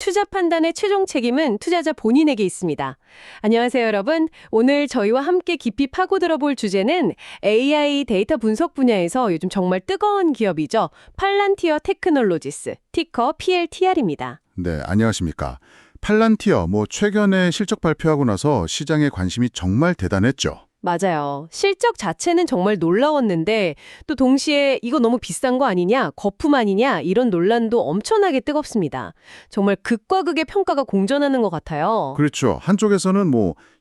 투자 판단의 최종 책임은 투자자 본인에게 있습니다. 안녕하세요, 여러분. 오늘 저희와 함께 깊이 파고들어 볼 주제는 AI 데이터 분석 분야에서 요즘 정말 뜨거운 기업이죠. 팔란티어 테크놀로지스, 티커 PLTR입니다. 네, 안녕하십니까. 팔란티어, 최근에 실적 발표하고 나서 시장의 관심이 정말 대단했죠. 맞아요. 실적 자체는 정말 놀라웠는데 또 동시에 이거 너무 비싼 거 아니냐, 거품 아니냐 이런 논란도 엄청나게 뜨겁습니다. 정말 극과 극의 평가가 공존하는 것 같아요. 그렇죠. 한쪽에서는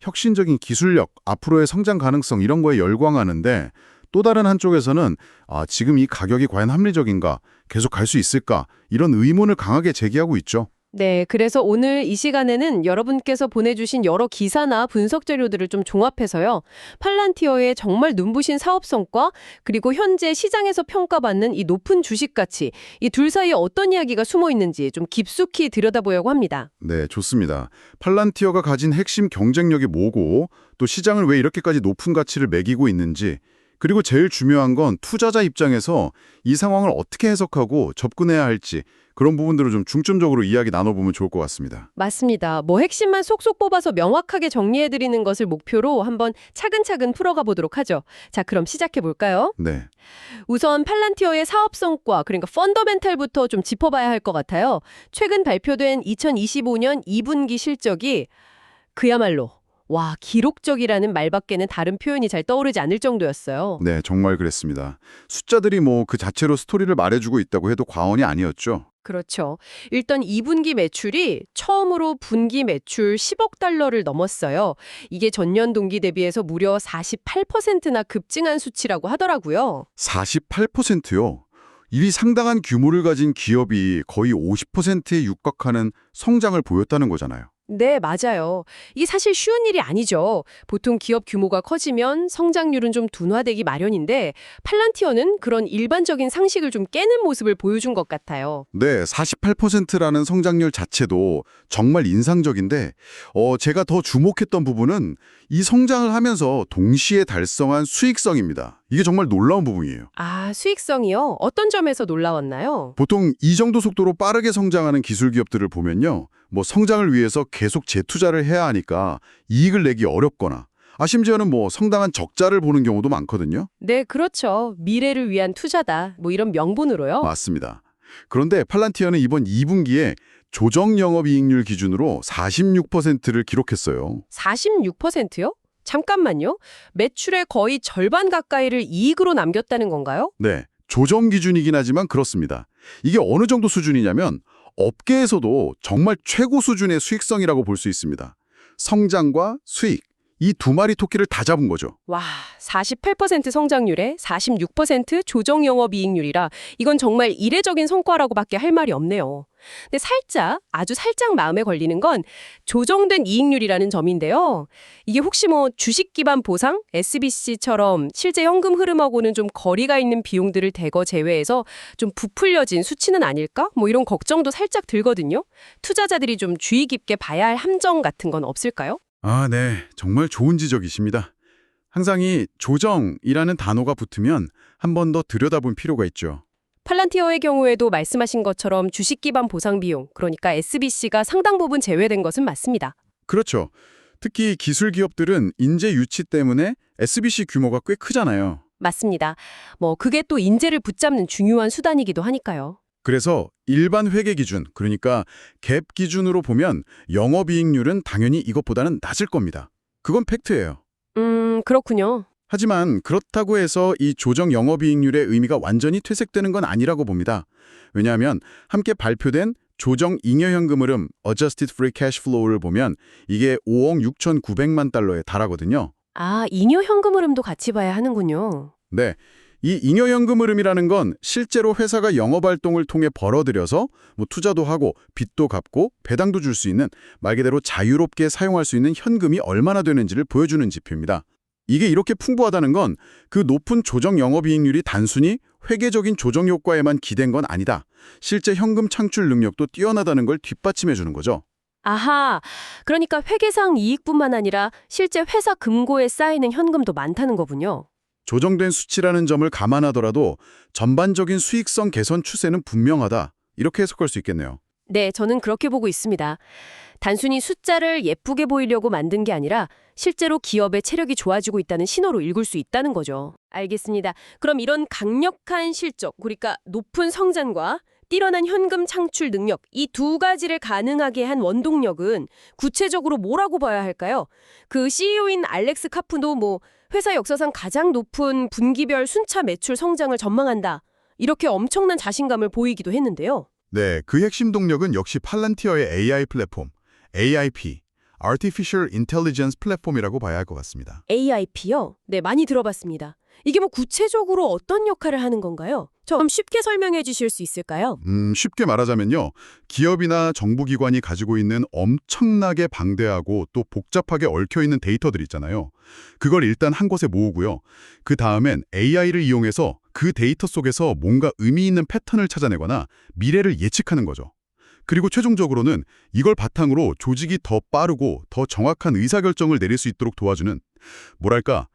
혁신적인 기술력, 앞으로의 성장 가능성 이런 거에 열광하는데 또 다른 한쪽에서는 지금 이 가격이 과연 합리적인가, 계속 갈 수 있을까 이런 의문을 강하게 제기하고 있죠. 네, 그래서 오늘 이 시간에는 여러분께서 보내주신 여러 기사나 분석 자료들을 좀 종합해서요. 팔란티어의 정말 눈부신 사업 성과, 그리고 현재 시장에서 평가받는 이 높은 주식 가치, 이 둘 사이에 어떤 이야기가 숨어 있는지 좀 깊숙이 들여다보려고 합니다. 네, 좋습니다. 팔란티어가 가진 핵심 경쟁력이 뭐고 또 시장을 왜 이렇게까지 높은 가치를 매기고 있는지, 그리고 제일 중요한 건 투자자 입장에서 이 상황을 어떻게 해석하고 접근해야 할지 그런 부분들을 좀 중점적으로 이야기 나눠보면 좋을 것 같습니다. 맞습니다. 핵심만 쏙쏙 뽑아서 명확하게 정리해드리는 것을 목표로 한번 차근차근 풀어가 보도록 하죠. 자, 그럼 시작해 볼까요? 네. 우선 팔란티어의 사업 성과, 그러니까 펀더멘탈부터 좀 짚어봐야 할 것 같아요. 최근 발표된 2025년 2분기 실적이 그야말로 기록적이라는 말밖에는 다른 표현이 잘 떠오르지 않을 정도였어요. 네, 정말 그랬습니다. 숫자들이 그 자체로 스토리를 말해주고 있다고 해도 과언이 아니었죠. 그렇죠. 일단 2분기 매출이 처음으로 분기 매출 10억 달러를 넘었어요. 이게 전년 동기 대비해서 무려 48%나 급증한 수치라고 하더라고요. 48%요? 이 상당한 규모를 가진 기업이 거의 50%에 육박하는 성장을 보였다는 거잖아요. 네, 맞아요. 이게 사실 쉬운 일이 아니죠. 보통 기업 규모가 커지면 성장률은 좀 둔화되기 마련인데 팔란티어는 그런 일반적인 상식을 좀 깨는 모습을 보여준 것 같아요. 네, 48%라는 성장률 자체도 정말 인상적인데 제가 더 주목했던 부분은 이 성장을 하면서 동시에 달성한 수익성입니다. 이게 정말 놀라운 부분이에요. 아, 수익성이요? 어떤 점에서 놀라웠나요? 보통 이 정도 속도로 빠르게 성장하는 기술 기업들을 보면요. 성장을 위해서 계속 재투자를 해야 하니까 이익을 내기 어렵거나 심지어는 상당한 적자를 보는 경우도 많거든요. 네, 그렇죠. 미래를 위한 투자다. 이런 명분으로요. 맞습니다. 그런데 팔란티어는 이번 2분기에 조정 영업이익률 기준으로 46%를 기록했어요. 46%요? 잠깐만요. 매출의 거의 절반 가까이를 이익으로 남겼다는 건가요? 네, 조정 기준이긴 하지만 그렇습니다. 이게 어느 정도 수준이냐면 업계에서도 정말 최고 수준의 수익성이라고 볼 수 있습니다. 성장과 수익, 이 두 마리 토끼를 다 잡은 거죠. 와, 48% 성장률에 46% 조정 영업이익률이라 이건 정말 이례적인 성과라고밖에 할 말이 없네요. 근데 아주 살짝 마음에 걸리는 건 조정된 이익률이라는 점인데요. 이게 혹시 주식 기반 보상, SBC처럼 실제 현금 흐름하고는 좀 거리가 있는 비용들을 대거 제외해서 좀 부풀려진 수치는 아닐까? 이런 걱정도 살짝 들거든요. 투자자들이 좀 주의 깊게 봐야 할 함정 같은 건 없을까요? 네. 정말 좋은 지적이십니다. 항상 이 조정이라는 단어가 붙으면 한 번 더 들여다볼 필요가 있죠. 팔란티어의 경우에도 말씀하신 것처럼 주식 기반 보상 비용, 그러니까 SBC가 상당 부분 제외된 것은 맞습니다. 그렇죠. 특히 기술 기업들은 인재 유치 때문에 SBC 규모가 꽤 크잖아요. 맞습니다. 그게 또 인재를 붙잡는 중요한 수단이기도 하니까요. 그래서 일반 회계 기준, 그러니까 갭 기준으로 보면 영업이익률은 당연히 이것보다는 낮을 겁니다. 그건 팩트예요. 그렇군요. 하지만 그렇다고 해서 이 조정 영업이익률의 의미가 완전히 퇴색되는 건 아니라고 봅니다. 왜냐하면 함께 발표된 조정 잉여현금 흐름 Adjusted Free Cash Flow를 보면 이게 5억 6,900만 달러에 달하거든요. 아, 잉여 현금 흐름도 같이 봐야 하는군요. 네. 이 잉여현금 흐름이라는 건 실제로 회사가 영업활동을 통해 벌어들여서 투자도 하고 빚도 갚고 배당도 줄 수 있는 말 그대로 자유롭게 사용할 수 있는 현금이 얼마나 되는지를 보여주는 지표입니다. 이게 이렇게 풍부하다는 건 그 높은 조정 영업이익률이 단순히 회계적인 조정 효과에만 기댄 건 아니다. 실제 현금 창출 능력도 뛰어나다는 걸 뒷받침해 주는 거죠. 아하, 그러니까 회계상 이익뿐만 아니라 실제 회사 금고에 쌓이는 현금도 많다는 거군요. 조정된 수치라는 점을 감안하더라도 전반적인 수익성 개선 추세는 분명하다. 이렇게 해석할 수 있겠네요. 네, 저는 그렇게 보고 있습니다. 단순히 숫자를 예쁘게 보이려고 만든 게 아니라 실제로 기업의 체력이 좋아지고 있다는 신호로 읽을 수 있다는 거죠. 알겠습니다. 그럼 이런 강력한 실적, 그러니까 높은 성장과 뛰어난 현금 창출 능력, 이 두 가지를 가능하게 한 원동력은 구체적으로 뭐라고 봐야 할까요? 그 CEO인 알렉스 카프도 회사 역사상 가장 높은 분기별 순차 매출 성장을 전망한다. 이렇게 엄청난 자신감을 보이기도 했는데요. 네, 그 핵심 동력은 역시 팔란티어의 AI 플랫폼, AIP, Artificial Intelligence 플랫폼이라고 봐야 할 것 같습니다. AIP요? 네, 많이 들어봤습니다. 이게 구체적으로 어떤 역할을 하는 건가요? 좀 쉽게 설명해 주실 수 있을까요? 쉽게 말하자면요. 기업이나 정부기관이 가지고 있는 엄청나게 방대하고 또 복잡하게 얽혀있는 데이터들 있잖아요. 그걸 일단 한 곳에 모으고요. 그 다음엔 AI를 이용해서 그 데이터 속에서 뭔가 의미 있는 패턴을 찾아내거나 미래를 예측하는 거죠. 그리고 최종적으로는 이걸 바탕으로 조직이 더 빠르고 더 정확한 의사결정을 내릴 수 있도록 도와주는 뭐랄까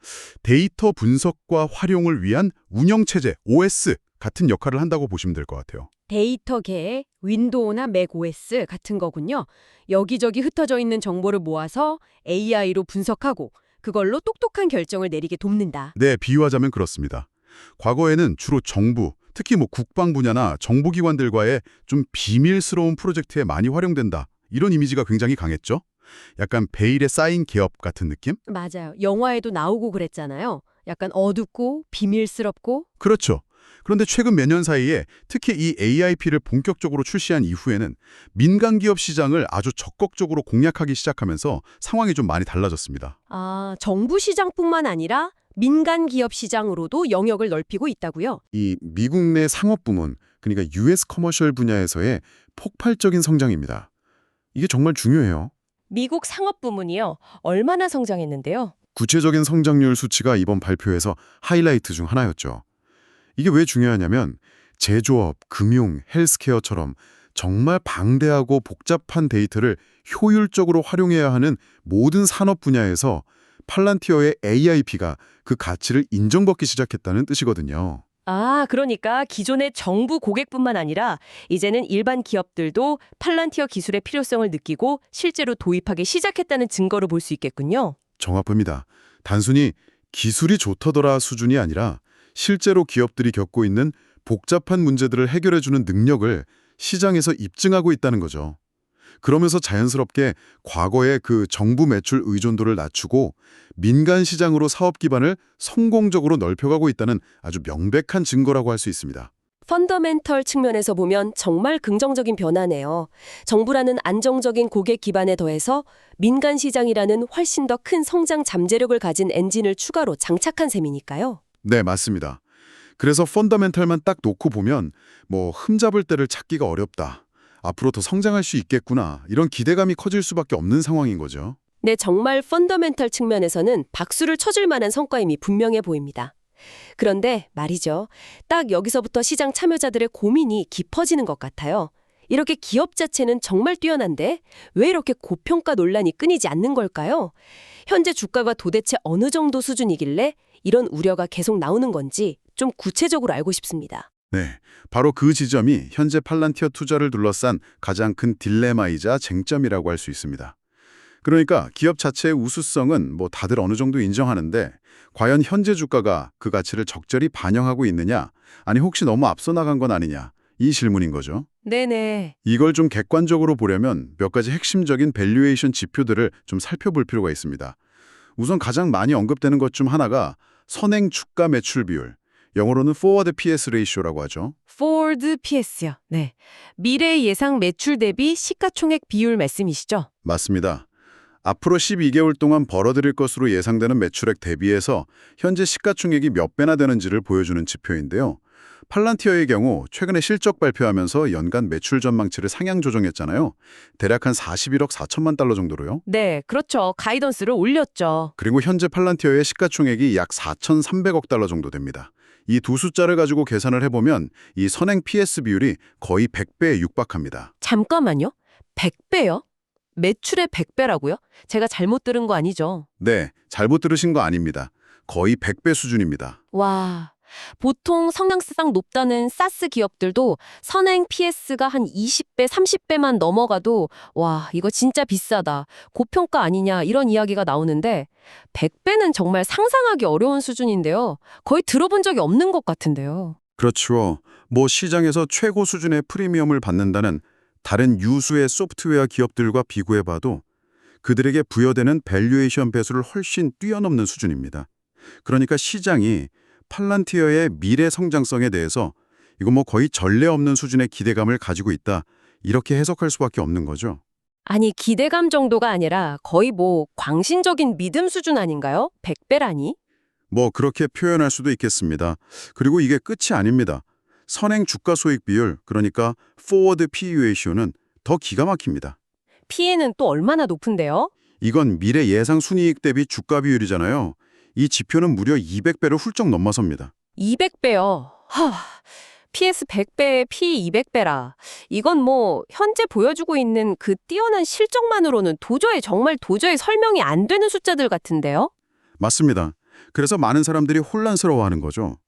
데이터 분석과 활용을 위한 운영체제, OS 같은 역할을 한다고 보시면 될 것 같아요. 데이터계의 윈도우나 맥 OS 같은 거군요. 여기저기 흩어져 있는 정보를 모아서 AI로 분석하고 그걸로 똑똑한 결정을 내리게 돕는다. 네, 비유하자면 그렇습니다. 과거에는 주로 정부, 특히 국방 분야나 정보기관들과의 좀 비밀스러운 프로젝트에 많이 활용된다. 이런 이미지가 굉장히 강했죠? 약간 베일에 쌓인 개업 같은 느낌? 맞아요. 영화에도 나오고 그랬잖아요. 약간 어둡고 비밀스럽고. 그렇죠. 그런데 최근 몇 년 사이에 특히 이 AIP를 본격적으로 출시한 이후에는 민간 기업 시장을 아주 적극적으로 공략하기 시작하면서 상황이 좀 많이 달라졌습니다. 아, 정부 시장뿐만 아니라 민간 기업 시장으로도 영역을 넓히고 있다고요? 이 미국 내 상업 부문, 그러니까 US 커머셜 분야에서의 폭발적인 성장입니다. 이게 정말 중요해요. 미국 상업 부문이요. 얼마나 성장했는데요? 구체적인 성장률 수치가 이번 발표에서 하이라이트 중 하나였죠. 이게 왜 중요하냐면 제조업, 금융, 헬스케어처럼 정말 방대하고 복잡한 데이터를 효율적으로 활용해야 하는 모든 산업 분야에서 팔란티어의 AIP가 그 가치를 인정받기 시작했다는 뜻이거든요. 아, 그러니까 기존의 정부 고객뿐만 아니라 이제는 일반 기업들도 팔란티어 기술의 필요성을 느끼고 실제로 도입하기 시작했다는 증거로 볼 수 있겠군요. 정확합니다. 단순히 기술이 좋더라 수준이 아니라 실제로 기업들이 겪고 있는 복잡한 문제들을 해결해주는 능력을 시장에서 입증하고 있다는 거죠. 그러면서 자연스럽게 과거의 그 정부 매출 의존도를 낮추고 민간 시장으로 사업 기반을 성공적으로 넓혀가고 있다는 아주 명백한 증거라고 할 수 있습니다. 펀더멘털 측면에서 보면 정말 긍정적인 변화네요. 정부라는 안정적인 고객 기반에 더해서 민간 시장이라는 훨씬 더 큰 성장 잠재력을 가진 엔진을 추가로 장착한 셈이니까요. 네, 맞습니다. 그래서 펀더멘털만 딱 놓고 보면 흠잡을 데를 찾기가 어렵다. 앞으로 더 성장할 수 있겠구나. 이런 기대감이 커질 수밖에 없는 상황인 거죠. 네, 정말 펀더멘털 측면에서는 박수를 쳐줄 만한 성과임이 분명해 보입니다. 그런데 말이죠. 딱 여기서부터 시장 참여자들의 고민이 깊어지는 것 같아요. 이렇게 기업 자체는 정말 뛰어난데 왜 이렇게 고평가 논란이 끊이지 않는 걸까요? 현재 주가가 도대체 어느 정도 수준이길래 이런 우려가 계속 나오는 건지 좀 구체적으로 알고 싶습니다. 네, 바로 그 지점이 현재 팔란티어 투자를 둘러싼 가장 큰 딜레마이자 쟁점이라고 할 수 있습니다. 그러니까 기업 자체의 우수성은 다들 어느 정도 인정하는데 과연 현재 주가가 그 가치를 적절히 반영하고 있느냐, 아니 혹시 너무 앞서 나간 건 아니냐, 이 질문인 거죠. 네네. 이걸 좀 객관적으로 보려면 몇 가지 핵심적인 밸류에이션 지표들을 좀 살펴볼 필요가 있습니다. 우선 가장 많이 언급되는 것 중 하나가 선행 주가 매출 비율, 영어로는 Forward PS Ratio라고 하죠. Forward PS요. 네. 미래 예상 매출 대비 시가총액 비율 말씀이시죠? 맞습니다. 앞으로 12개월 동안 벌어들일 것으로 예상되는 매출액 대비해서 현재 시가총액이 몇 배나 되는지를 보여주는 지표인데요. 팔란티어의 경우 최근에 실적 발표하면서 연간 매출 전망치를 상향 조정했잖아요. 대략 한 41억 4천만 달러 정도로요. 네, 그렇죠. 가이던스를 올렸죠. 그리고 현재 팔란티어의 시가총액이 약 4,300억 달러 정도 됩니다. 이 두 숫자를 가지고 계산을 해보면 이 선행 PS 비율이 거의 100배에 육박합니다. 잠깐만요. 100배요? 매출의 100배라고요? 제가 잘못 들은 거 아니죠? 네, 잘못 들으신 거 아닙니다. 거의 100배 수준입니다. 와, 보통 성장성 높다는 사스 기업들도 선행 PS가 한 20배, 30배만 넘어가도 와, 이거 진짜 비싸다. 고평가 아니냐 이런 이야기가 나오는데 100배는 정말 상상하기 어려운 수준인데요. 거의 들어본 적이 없는 것 같은데요. 그렇죠. 뭐 시장에서 최고 수준의 프리미엄을 받는다는 다른 유수의 소프트웨어 기업들과 비교해봐도 그들에게 부여되는 밸류에이션 배수를 훨씬 뛰어넘는 수준입니다. 그러니까 시장이 팔란티어의 미래 성장성에 대해서 이거 뭐 거의 전례 없는 수준의 기대감을 가지고 있다. 이렇게 해석할 수밖에 없는 거죠. 아니, 기대감 정도가 아니라 거의 뭐 광신적인 믿음 수준 아닌가요? 100배라니? 뭐 그렇게 표현할 수도 있겠습니다. 그리고 이게 끝이 아닙니다. 선행 주가 소익 비율, 그러니까 forward PE ratio는 더 기가 막힙니다. PE는 또 얼마나 높은데요? 이건 미래 예상 순이익 대비 주가 비율이잖아요. 이 지표는 무려 200배를 훌쩍 넘어섭니다. 200배요. PS 100배에 PE 200배라. 이건 뭐 현재 보여주고 있는 그 뛰어난 실적만으로는 정말 도저히 설명이 안 되는 숫자들 같은데요? 맞습니다. 그래서 많은 사람들이 혼란스러워하는 거죠.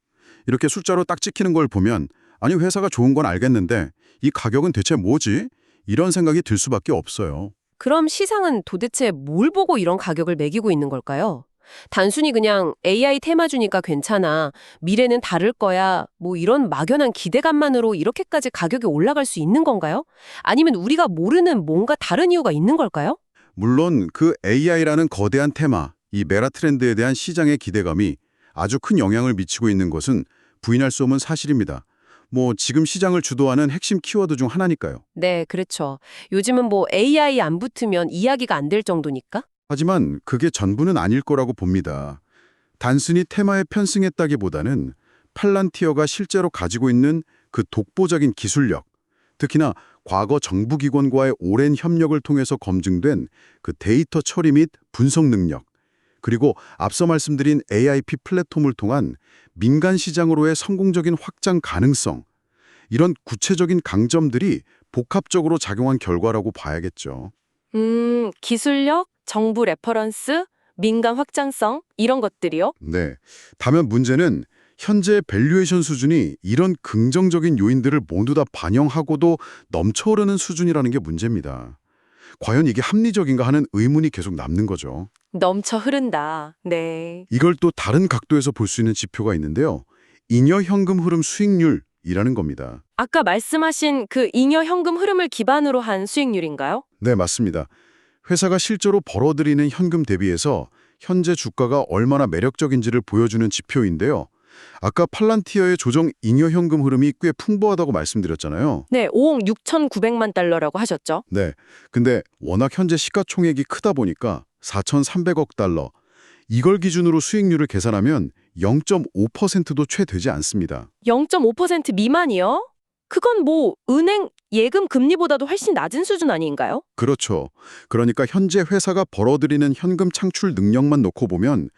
이렇게 숫자로 딱 찍히는 걸 보면 아니 회사가 좋은 건 알겠는데 이 가격은 대체 뭐지? 이런 생각이 들 수밖에 없어요. 그럼 시장은 도대체 뭘 보고 이런 가격을 매기고 있는 걸까요? 단순히 그냥 AI 테마주니까 괜찮아, 미래는 다를 거야, 뭐 이런 막연한 기대감만으로 이렇게까지 가격이 올라갈 수 있는 건가요? 아니면 우리가 모르는 뭔가 다른 이유가 있는 걸까요? 물론 그 AI라는 거대한 테마, 이 메가 트렌드에 대한 시장의 기대감이 아주 큰 영향을 미치고 있는 것은 부인할 수 없는 사실입니다. 뭐 지금 시장을 주도하는 핵심 키워드 중 하나니까요. 네, 그렇죠. 요즘은 뭐 AI 안 붙으면 이야기가 안 될 정도니까? 하지만 그게 전부는 아닐 거라고 봅니다. 단순히 테마에 편승했다기보다는 팔란티어가 실제로 가지고 있는 그 독보적인 기술력, 특히나 과거 정부기관과의 오랜 협력을 통해서 검증된 그 데이터 처리 및 분석 능력, 그리고 앞서 말씀드린 AIP 플랫폼을 통한 민간 시장으로의 성공적인 확장 가능성, 이런 구체적인 강점들이 복합적으로 작용한 결과라고 봐야겠죠. 기술력, 정부 레퍼런스, 민간 확장성, 이런 것들이요? 네. 다만 문제는 현재 밸류에이션 수준이 이런 긍정적인 요인들을 모두 다 반영하고도 넘쳐오르는 수준이라는 게 문제입니다. 과연 이게 합리적인가 하는 의문이 계속 남는 거죠. 넘쳐 흐른다. 네. 이걸 또 다른 각도에서 볼 수 있는 지표가 있는데요. 잉여 현금 흐름 수익률이라는 겁니다. 아까 말씀하신 그 잉여 현금 흐름을 기반으로 한 수익률인가요? 네, 맞습니다. 회사가 실제로 벌어들이는 현금 대비해서 현재 주가가 얼마나 매력적인지를 보여주는 지표인데요. 아까 팔란티어의 조정 잉여 현금 흐름이 꽤 풍부하다고 말씀드렸잖아요. 네, 5억 6,900만 달러라고 하셨죠? 네. 근데 워낙 현재 시가총액이 크다 보니까 4,300억 달러. 이걸 기준으로 수익률을 계산하면 0.5%도 채 되지 않습니다. 0.5% 미만이요? 그건 뭐 은행 예금 금리보다도 훨씬 낮은 수준 아닌가요? 그렇죠. 그러니까 현재 회사가 벌어들이는 현금 창출 능력만 놓고 보면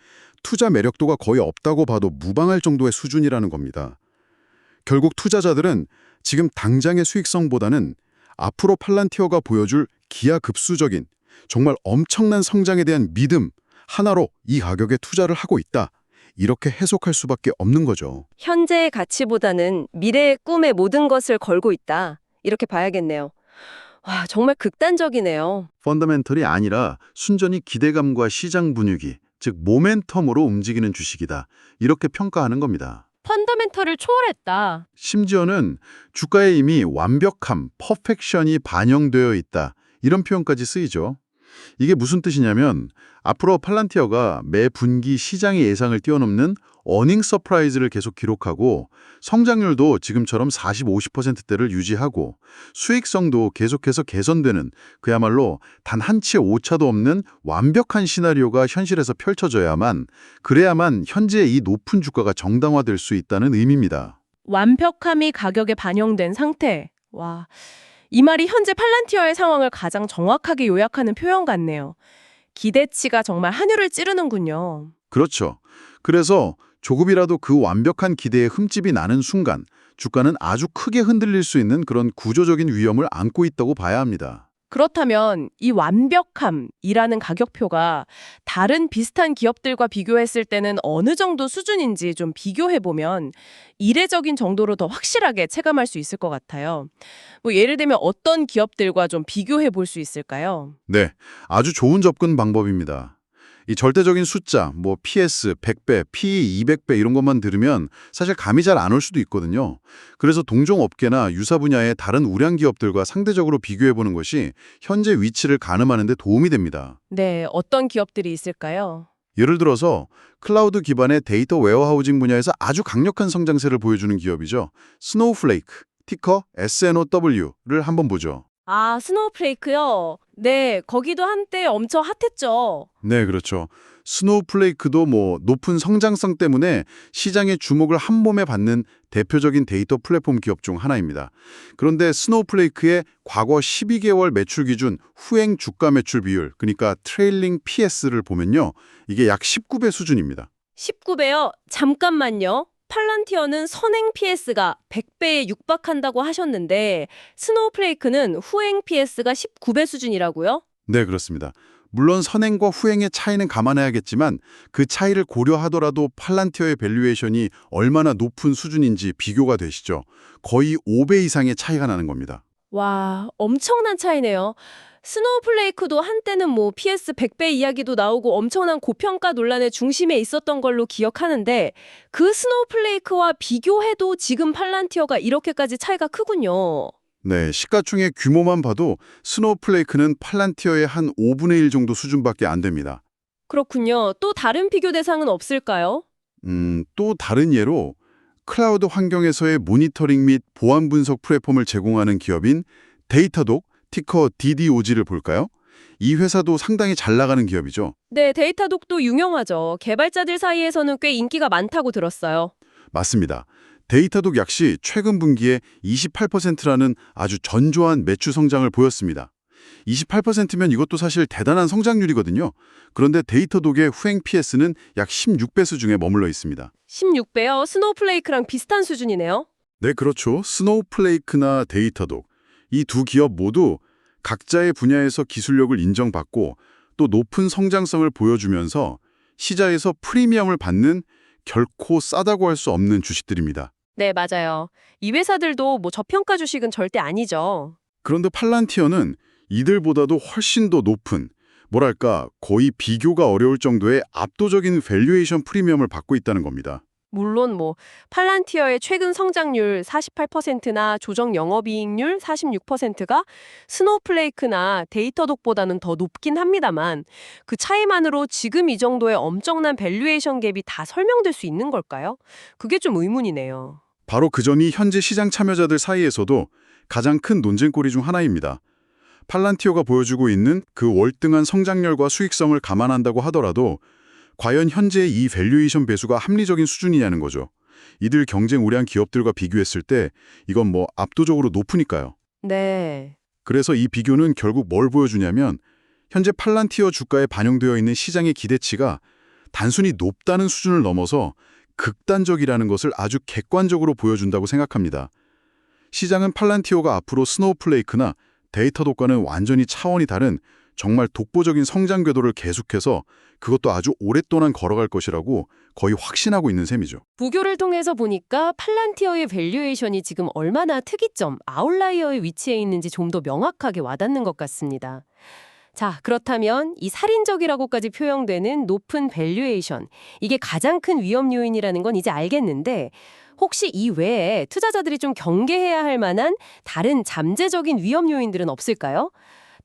투자 매력도가 거의 없다고 봐도 무방할 정도의 수준이라는 겁니다. 결국 투자자들은 지금 당장의 수익성보다는 앞으로 팔란티어가 보여줄 기하급수적인 정말 엄청난 성장에 대한 믿음 하나로 이 가격에 투자를 하고 있다. 이렇게 해석할 수밖에 없는 거죠. 현재의 가치보다는 미래의 꿈에 모든 것을 걸고 있다. 이렇게 봐야겠네요. 와, 정말 극단적이네요. 펀더멘털이 아니라 순전히 기대감과 시장 분위기, 즉 모멘텀으로 움직이는 주식이다. 이렇게 평가하는 겁니다. 펀더멘털을 초월했다. 심지어는 주가에 이미 완벽함, 퍼펙션이 반영되어 있다. 이런 표현까지 쓰이죠. 이게 무슨 뜻이냐면 앞으로 팔란티어가 매 분기 시장의 예상을 뛰어넘는 어닝 서프라이즈를 계속 기록하고 성장률도 지금처럼 40, 50%대를 유지하고 수익성도 계속해서 개선되는 그야말로 단 한치의 오차도 없는 완벽한 시나리오가 현실에서 펼쳐져야만 그래야만 현재 이 높은 주가가 정당화될 수 있다는 의미입니다. 완벽함이 가격에 반영된 상태. 와, 이 말이 현재 팔란티어의 상황을 가장 정확하게 요약하는 표현 같네요. 기대치가 정말 하늘을 찌르는군요. 그렇죠. 그래서 조금이라도 그 완벽한 기대에 흠집이 나는 순간 주가는 아주 크게 흔들릴 수 있는 그런 구조적인 위험을 안고 있다고 봐야 합니다. 그렇다면 이 완벽함이라는 가격표가 다른 비슷한 기업들과 비교했을 때는 어느 정도 수준인지 좀 비교해보면 이례적인 정도로 더 확실하게 체감할 수 있을 것 같아요. 뭐 예를 들면 어떤 기업들과 좀 비교해볼 수 있을까요? 네, 아주 좋은 접근 방법입니다. 이 절대적인 숫자, 뭐 PS 100배, PE 200배 이런 것만 들으면 사실 감이 잘 안 올 수도 있거든요. 그래서 동종 업계나 유사 분야의 다른 우량 기업들과 상대적으로 비교해보는 것이 현재 위치를 가늠하는 데 도움이 됩니다. 네, 어떤 기업들이 있을까요? 예를 들어서 클라우드 기반의 데이터 웨어하우징 분야에서 아주 강력한 성장세를 보여주는 기업이죠. 스노우플레이크, 티커 SNOW를 한번 보죠. 아, 스노우플레이크요? 네, 거기도 한때 엄청 핫했죠. 네, 그렇죠. 스노우플레이크도 뭐 높은 성장성 때문에 시장의 주목을 한 몸에 받는 대표적인 데이터 플랫폼 기업 중 하나입니다. 그런데 스노우플레이크의 과거 12개월 매출 기준 후행 주가 매출 비율, 그러니까 트레일링 PS를 보면요. 이게 약 19배 수준입니다. 19배요? 잠깐만요. 팔란티어는 선행 PS가 100배에 육박한다고 하셨는데 스노우플레이크는 후행 PS가 19배 수준이라고요? 네, 그렇습니다. 물론 선행과 후행의 차이는 감안해야겠지만 그 차이를 고려하더라도 팔란티어의 밸류에이션이 얼마나 높은 수준인지 비교가 되시죠. 거의 5배 이상의 차이가 나는 겁니다. 와, 엄청난 차이네요. 스노우플레이크도 한때는 뭐 PS 100배 이야기도 나오고 엄청난 고평가 논란의 중심에 있었던 걸로 기억하는데 그 스노우플레이크와 비교해도 지금 팔란티어가 이렇게까지 차이가 크군요. 네, 시가총액 규모만 봐도 스노우플레이크는 팔란티어의 한 5분의 1 정도 수준밖에 안 됩니다. 그렇군요. 또 다른 비교 대상은 없을까요? 또 다른 예로 클라우드 환경에서의 모니터링 및 보안 분석 플랫폼을 제공하는 기업인 데이터독, 티커 DDOG를 볼까요? 이 회사도 상당히 잘 나가는 기업이죠. 네, 데이터독도 유명하죠. 개발자들 사이에서는 꽤 인기가 많다고 들었어요. 맞습니다. 데이터독 역시 최근 분기에 28%라는 아주 전조한 매출 성장을 보였습니다. 28%면 이것도 사실 대단한 성장률이거든요. 그런데 데이터독의 후행 PS는 약 16배 수준에 머물러 있습니다. 16배요? 스노우플레이크랑 비슷한 수준이네요. 네, 그렇죠. 스노우플레이크나 데이터독. 이 두 기업 모두 각자의 분야에서 기술력을 인정받고 또 높은 성장성을 보여주면서 시장에서 프리미엄을 받는 결코 싸다고 할 수 없는 주식들입니다. 네, 맞아요. 이 회사들도 뭐 저평가 주식은 절대 아니죠. 그런데 팔란티어는 이들보다도 훨씬 더 높은, 뭐랄까 거의 비교가 어려울 정도의 압도적인 밸류에이션 프리미엄을 받고 있다는 겁니다. 물론 뭐 팔란티어의 최근 성장률 48%나 조정 영업이익률 46%가 스노우플레이크나 데이터독보다는 더 높긴 합니다만 그 차이만으로 지금 이 정도의 엄청난 밸류에이션 갭이 다 설명될 수 있는 걸까요? 그게 좀 의문이네요. 바로 그 점이 현재 시장 참여자들 사이에서도 가장 큰 논쟁거리 중 하나입니다. 팔란티어가 보여주고 있는 그 월등한 성장률과 수익성을 감안한다고 하더라도 과연 현재의 이 밸류에이션 배수가 합리적인 수준이냐는 거죠. 이들 경쟁 우량 기업들과 비교했을 때 이건 뭐 압도적으로 높으니까요. 네. 그래서 이 비교는 결국 뭘 보여주냐면 현재 팔란티어 주가에 반영되어 있는 시장의 기대치가 단순히 높다는 수준을 넘어서 극단적이라는 것을 아주 객관적으로 보여준다고 생각합니다. 시장은 팔란티어가 앞으로 스노우플레이크나 데이터독과는 완전히 차원이 다른 정말 독보적인 성장 궤도를 계속해서 그것도 아주 오랫동안 걸어갈 것이라고 거의 확신하고 있는 셈이죠. 부교를 통해서 보니까 팔란티어의 밸류에이션이 지금 얼마나 특이점, 아웃라이어의 위치에 있는지 좀 더 명확하게 와닿는 것 같습니다. 자, 그렇다면 이 살인적이라고까지 표현되는 높은 밸류에이션, 이게 가장 큰 위험 요인이라는 건 이제 알겠는데 혹시 이 외에 투자자들이 좀 경계해야 할 만한 다른 잠재적인 위험 요인들은 없을까요?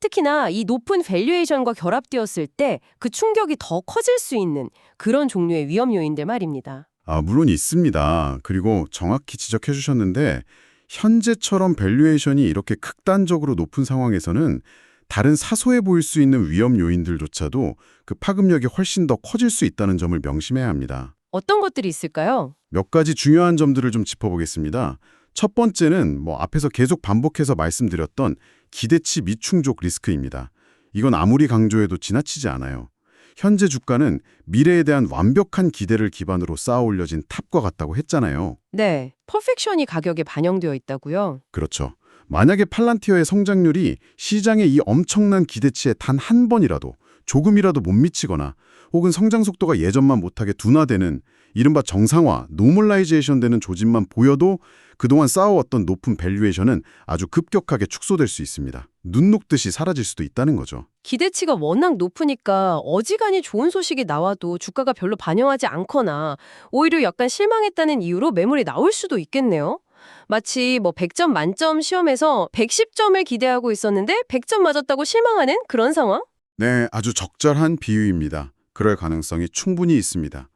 특히나 이 높은 밸류에이션과 결합되었을 때 그 충격이 더 커질 수 있는 그런 종류의 위험 요인들 말입니다. 물론 있습니다. 그리고 정확히 지적해 주셨는데 현재처럼 밸류에이션이 이렇게 극단적으로 높은 상황에서는 다른 사소해 보일 수 있는 위험 요인들조차도 그 파급력이 훨씬 더 커질 수 있다는 점을 명심해야 합니다. 어떤 것들이 있을까요? 몇 가지 중요한 점들을 좀 짚어보겠습니다. 첫 번째는 앞에서 계속 반복해서 말씀드렸던 기대치 미충족 리스크입니다. 이건 아무리 강조해도 지나치지 않아요. 현재 주가는 미래에 대한 완벽한 기대를 기반으로 쌓아 올려진 탑과 같다고 했잖아요. 네, 퍼펙션이 가격에 반영되어 있다고요? 그렇죠. 만약에 팔란티어의 성장률이 시장의 이 엄청난 기대치에 단 한 번이라도 조금이라도 못 미치거나 혹은 성장 속도가 예전만 못하게 둔화되는 이른바 정상화, 노멀라이제이션 되는 조짐만 보여도 그동안 쌓아왔던 높은 밸류에이션은 아주 급격하게 축소될 수 있습니다. 눈 녹듯이 사라질 수도 있다는 거죠. 기대치가 워낙 높으니까 어지간히 좋은 소식이 나와도 주가가 별로 반영하지 않거나 오히려 약간 실망했다는 이유로 매물이 나올 수도 있겠네요. 마치 100점 만점 시험에서 110점을 기대하고 있었는데 100점 맞았다고 실망하는 그런 상황? 네, 아주 적절한 비유입니다. 그럴 가능성이 충분히 있습니다.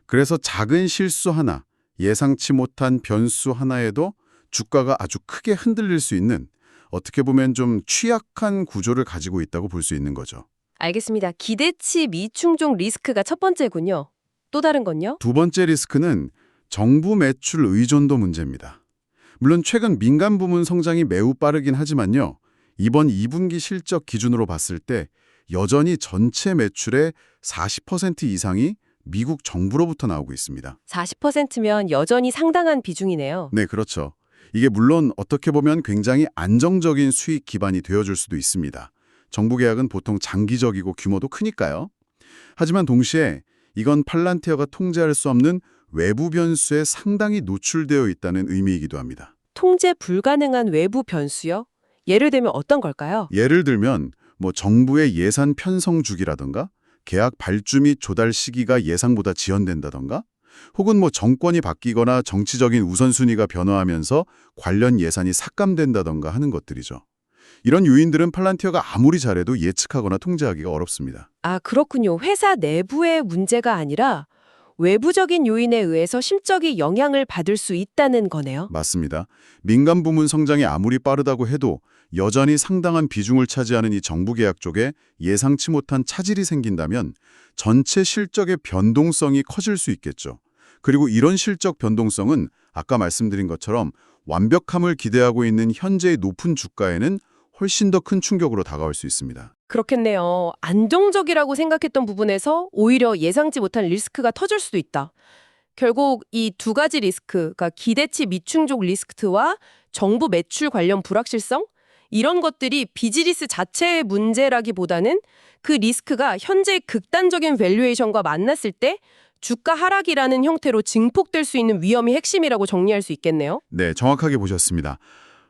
그래서 작은 실수 하나, 예상치 못한 변수 하나에도 주가가 아주 크게 흔들릴 수 있는 어떻게 보면 좀 취약한 구조를 가지고 있다고 볼 수 있는 거죠. 알겠습니다. 기대치 미충족 리스크가 첫 번째군요. 또 다른 건요? 두 번째 리스크는 정부 매출 의존도 문제입니다. 물론 최근 민간 부문 성장이 매우 빠르긴 하지만요. 이번 2분기 실적 기준으로 봤을 때 여전히 전체 매출의 40% 이상이 미국 정부로부터 나오고 있습니다. 40%면 여전히 상당한 비중이네요. 네, 그렇죠. 이게 물론 어떻게 보면 굉장히 안정적인 수익 기반이 되어줄 수도 있습니다. 정부 계약은 보통 장기적이고 규모도 크니까요. 하지만 동시에 이건 팔란티어가 통제할 수 없는 외부 변수에 상당히 노출되어 있다는 의미이기도 합니다. 통제 불가능한 외부 변수요? 예를 들면 어떤 걸까요? 예를 들면 정부의 예산 편성 주기라던가 계약 발주 및 조달 시기가 예상보다 지연된다던가 혹은 정권이 바뀌거나 정치적인 우선순위가 변화하면서 관련 예산이 삭감된다던가 하는 것들이죠. 이런 요인들은 팔란티어가 아무리 잘해도 예측하거나 통제하기가 어렵습니다. 아, 그렇군요. 회사 내부의 문제가 아니라 외부적인 요인에 의해서 실적이 영향을 받을 수 있다는 거네요. 맞습니다. 민간 부문 성장이 아무리 빠르다고 해도 여전히 상당한 비중을 차지하는 이 정부 계약 쪽에 예상치 못한 차질이 생긴다면 전체 실적의 변동성이 커질 수 있겠죠. 그리고 이런 실적 변동성은 아까 말씀드린 것처럼 완벽함을 기대하고 있는 현재의 높은 주가에는 훨씬 더 큰 충격으로 다가올 수 있습니다. 그렇겠네요. 안정적이라고 생각했던 부분에서 오히려 예상치 못한 리스크가 터질 수도 있다. 결국 이 두 가지 리스크, 그러니까 기대치 미충족 리스크와 정부 매출 관련 불확실성? 이런 것들이 비즈니스 자체의 문제라기보다는 그 리스크가 현재의 극단적인 밸류에이션과 만났을 때 주가 하락이라는 형태로 증폭될 수 있는 위험이 핵심이라고 정리할 수 있겠네요. 네, 정확하게 보셨습니다.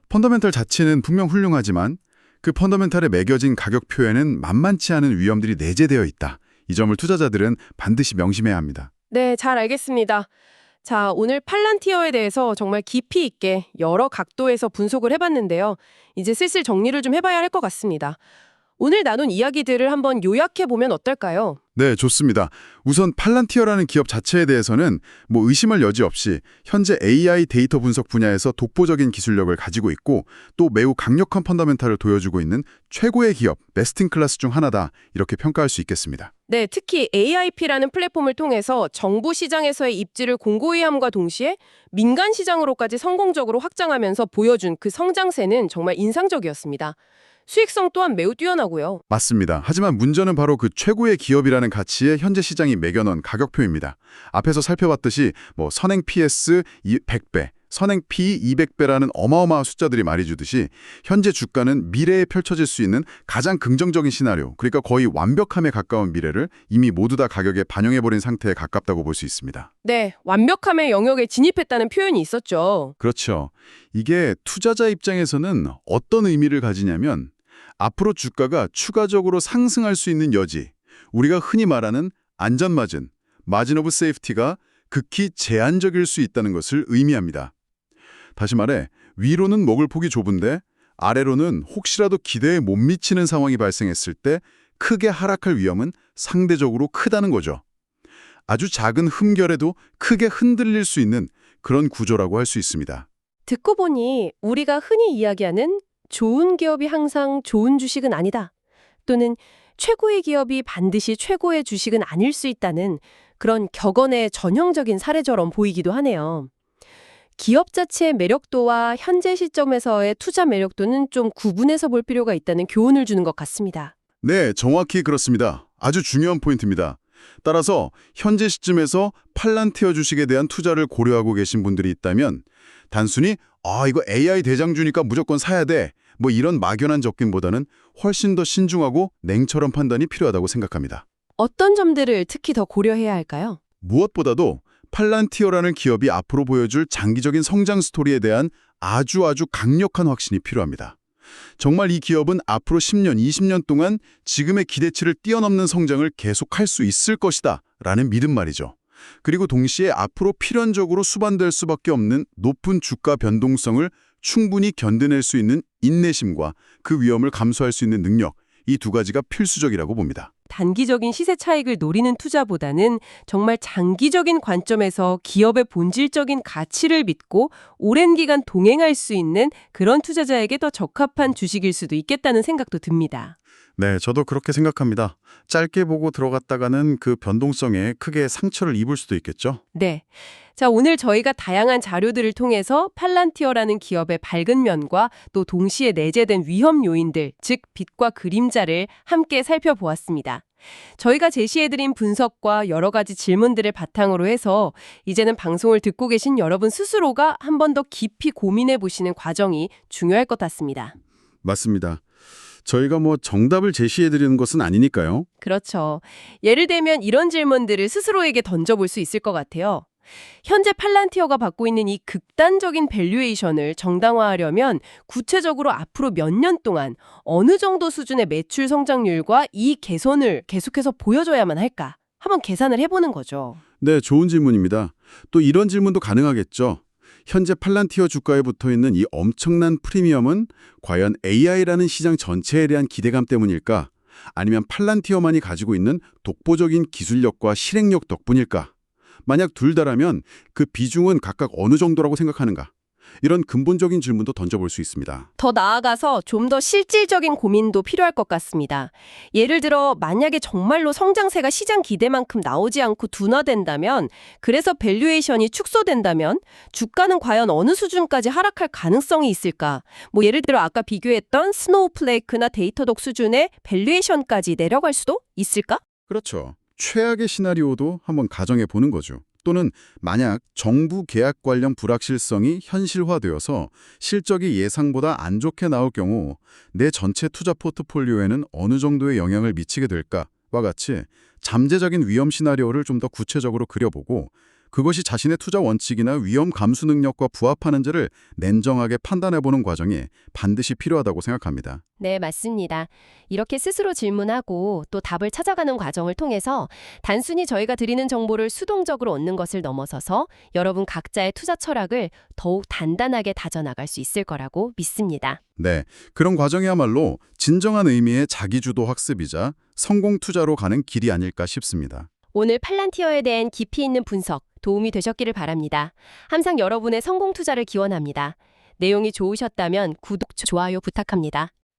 펀더멘털 자체는 분명 훌륭하지만 그 펀더멘털에 매겨진 가격표에는 만만치 않은 위험들이 내재되어 있다. 이 점을 투자자들은 반드시 명심해야 합니다. 네, 잘 알겠습니다. 자, 오늘 팔란티어에 대해서 정말 깊이 있게 여러 각도에서 분석을 해봤는데요. 이제 슬슬 정리를 좀 해봐야 할 것 같습니다. 오늘 나눈 이야기들을 한번 요약해보면 어떨까요? 네, 좋습니다. 우선 팔란티어라는 기업 자체에 대해서는 의심할 여지 없이 현재 AI 데이터 분석 분야에서 독보적인 기술력을 가지고 있고 또 매우 강력한 펀더멘탈을 보여주고 있는 최고의 기업, 베스트 인 클래스 중 하나다 이렇게 평가할 수 있겠습니다. 네, 특히 AIP라는 플랫폼을 통해서 정부 시장에서의 입지를 공고히 함과 동시에 민간 시장으로까지 성공적으로 확장하면서 보여준 그 성장세는 정말 인상적이었습니다. 수익성 또한 매우 뛰어나고요. 맞습니다. 하지만 문제는 바로 그 최고의 기업이라는 가치에 현재 시장이 매겨놓은 가격표입니다. 앞에서 살펴봤듯이 선행 PS 100배, 선행 PE 200배라는 어마어마한 숫자들이 말해주듯이 현재 주가는 미래에 펼쳐질 수 있는 가장 긍정적인 시나리오, 그러니까 거의 완벽함에 가까운 미래를 이미 모두 다 가격에 반영해버린 상태에 가깝다고 볼 수 있습니다. 네, 완벽함의 영역에 진입했다는 표현이 있었죠. 그렇죠. 이게 투자자 입장에서는 어떤 의미를 가지냐면 앞으로 주가가 추가적으로 상승할 수 있는 여지, 우리가 흔히 말하는 안전마진, 마진 오브 세이프티가 극히 제한적일 수 있다는 것을 의미합니다. 다시 말해 위로는 먹을 폭이 좁은데 아래로는 혹시라도 기대에 못 미치는 상황이 발생했을 때 크게 하락할 위험은 상대적으로 크다는 거죠. 아주 작은 흠결에도 크게 흔들릴 수 있는 그런 구조라고 할 수 있습니다. 듣고 보니 우리가 흔히 이야기하는 좋은 기업이 항상 좋은 주식은 아니다. 또는 최고의 기업이 반드시 최고의 주식은 아닐 수 있다는 그런 격언의 전형적인 사례처럼 보이기도 하네요. 기업 자체의 매력도와 현재 시점에서의 투자 매력도는 좀 구분해서 볼 필요가 있다는 교훈을 주는 것 같습니다. 네, 정확히 그렇습니다. 아주 중요한 포인트입니다. 따라서 현재 시점에서 팔란티어 주식에 대한 투자를 고려하고 계신 분들이 있다면 단순히 이거 AI 대장주니까 무조건 사야 돼. 뭐 이런 막연한 접근보다는 훨씬 더 신중하고 냉철한 판단이 필요하다고 생각합니다. 어떤 점들을 특히 더 고려해야 할까요? 무엇보다도 팔란티어라는 기업이 앞으로 보여줄 장기적인 성장 스토리에 대한 아주 강력한 확신이 필요합니다. 정말 이 기업은 앞으로 10년, 20년 동안 지금의 기대치를 뛰어넘는 성장을 계속할 수 있을 것이다 라는 믿음 말이죠. 그리고 동시에 앞으로 필연적으로 수반될 수밖에 없는 높은 주가 변동성을 충분히 견뎌낼 수 있는 인내심과 그 위험을 감수할 수 있는 능력, 이 두 가지가 필수적이라고 봅니다. 단기적인 시세 차익을 노리는 투자보다는 정말 장기적인 관점에서 기업의 본질적인 가치를 믿고 오랜 기간 동행할 수 있는 그런 투자자에게 더 적합한 주식일 수도 있겠다는 생각도 듭니다. 네, 저도 그렇게 생각합니다. 짧게 보고 들어갔다가는 그 변동성에 크게 상처를 입을 수도 있겠죠. 네. 자, 오늘 저희가 다양한 자료들을 통해서 팔란티어라는 기업의 밝은 면과 또 동시에 내재된 위험 요인들, 즉 빛과 그림자를 함께 살펴보았습니다. 저희가 제시해드린 분석과 여러 가지 질문들을 바탕으로 해서 이제는 방송을 듣고 계신 여러분 스스로가 한 번 더 깊이 고민해 보시는 과정이 중요할 것 같습니다. 맞습니다. 저희가 정답을 제시해드리는 것은 아니니까요. 그렇죠. 예를 들면 이런 질문들을 스스로에게 던져볼 수 있을 것 같아요. 현재 팔란티어가 받고 있는 이 극단적인 밸류에이션을 정당화하려면 구체적으로 앞으로 몇 년 동안 어느 정도 수준의 매출 성장률과 이 개선을 계속해서 보여줘야만 할까? 한번 계산을 해보는 거죠. 네, 좋은 질문입니다. 또 이런 질문도 가능하겠죠. 현재 팔란티어 주가에 붙어있는 이 엄청난 프리미엄은 과연 AI라는 시장 전체에 대한 기대감 때문일까? 아니면 팔란티어만이 가지고 있는 독보적인 기술력과 실행력 덕분일까? 만약 둘 다라면 그 비중은 각각 어느 정도라고 생각하는가? 이런 근본적인 질문도 던져볼 수 있습니다. 더 나아가서 좀 더 실질적인 고민도 필요할 것 같습니다. 예를 들어 만약에 정말로 성장세가 시장 기대만큼 나오지 않고 둔화된다면, 그래서 밸류에이션이 축소된다면 주가는 과연 어느 수준까지 하락할 가능성이 있을까? 예를 들어 아까 비교했던 스노우플레이크나 데이터독 수준의 밸류에이션까지 내려갈 수도 있을까? 그렇죠. 최악의 시나리오도 한번 가정해 보는 거죠. 또는 만약 정부 계약 관련 불확실성이 현실화되어서 실적이 예상보다 안 좋게 나올 경우 내 전체 투자 포트폴리오에는 어느 정도의 영향을 미치게 될까와 같이 잠재적인 위험 시나리오를 좀 더 구체적으로 그려보고 그것이 자신의 투자 원칙이나 위험 감수 능력과 부합하는지를 냉정하게 판단해보는 과정이 반드시 필요하다고 생각합니다. 네, 맞습니다. 이렇게 스스로 질문하고 또 답을 찾아가는 과정을 통해서 단순히 저희가 드리는 정보를 수동적으로 얻는 것을 넘어서서 여러분 각자의 투자 철학을 더욱 단단하게 다져나갈 수 있을 거라고 믿습니다. 네, 그런 과정이야말로 진정한 의미의 자기주도 학습이자 성공 투자로 가는 길이 아닐까 싶습니다. 오늘 팔란티어에 대한 깊이 있는 분석 도움이 되셨기를 바랍니다. 항상 여러분의 성공 투자를 기원합니다. 내용이 좋으셨다면 구독, 좋아요 부탁합니다.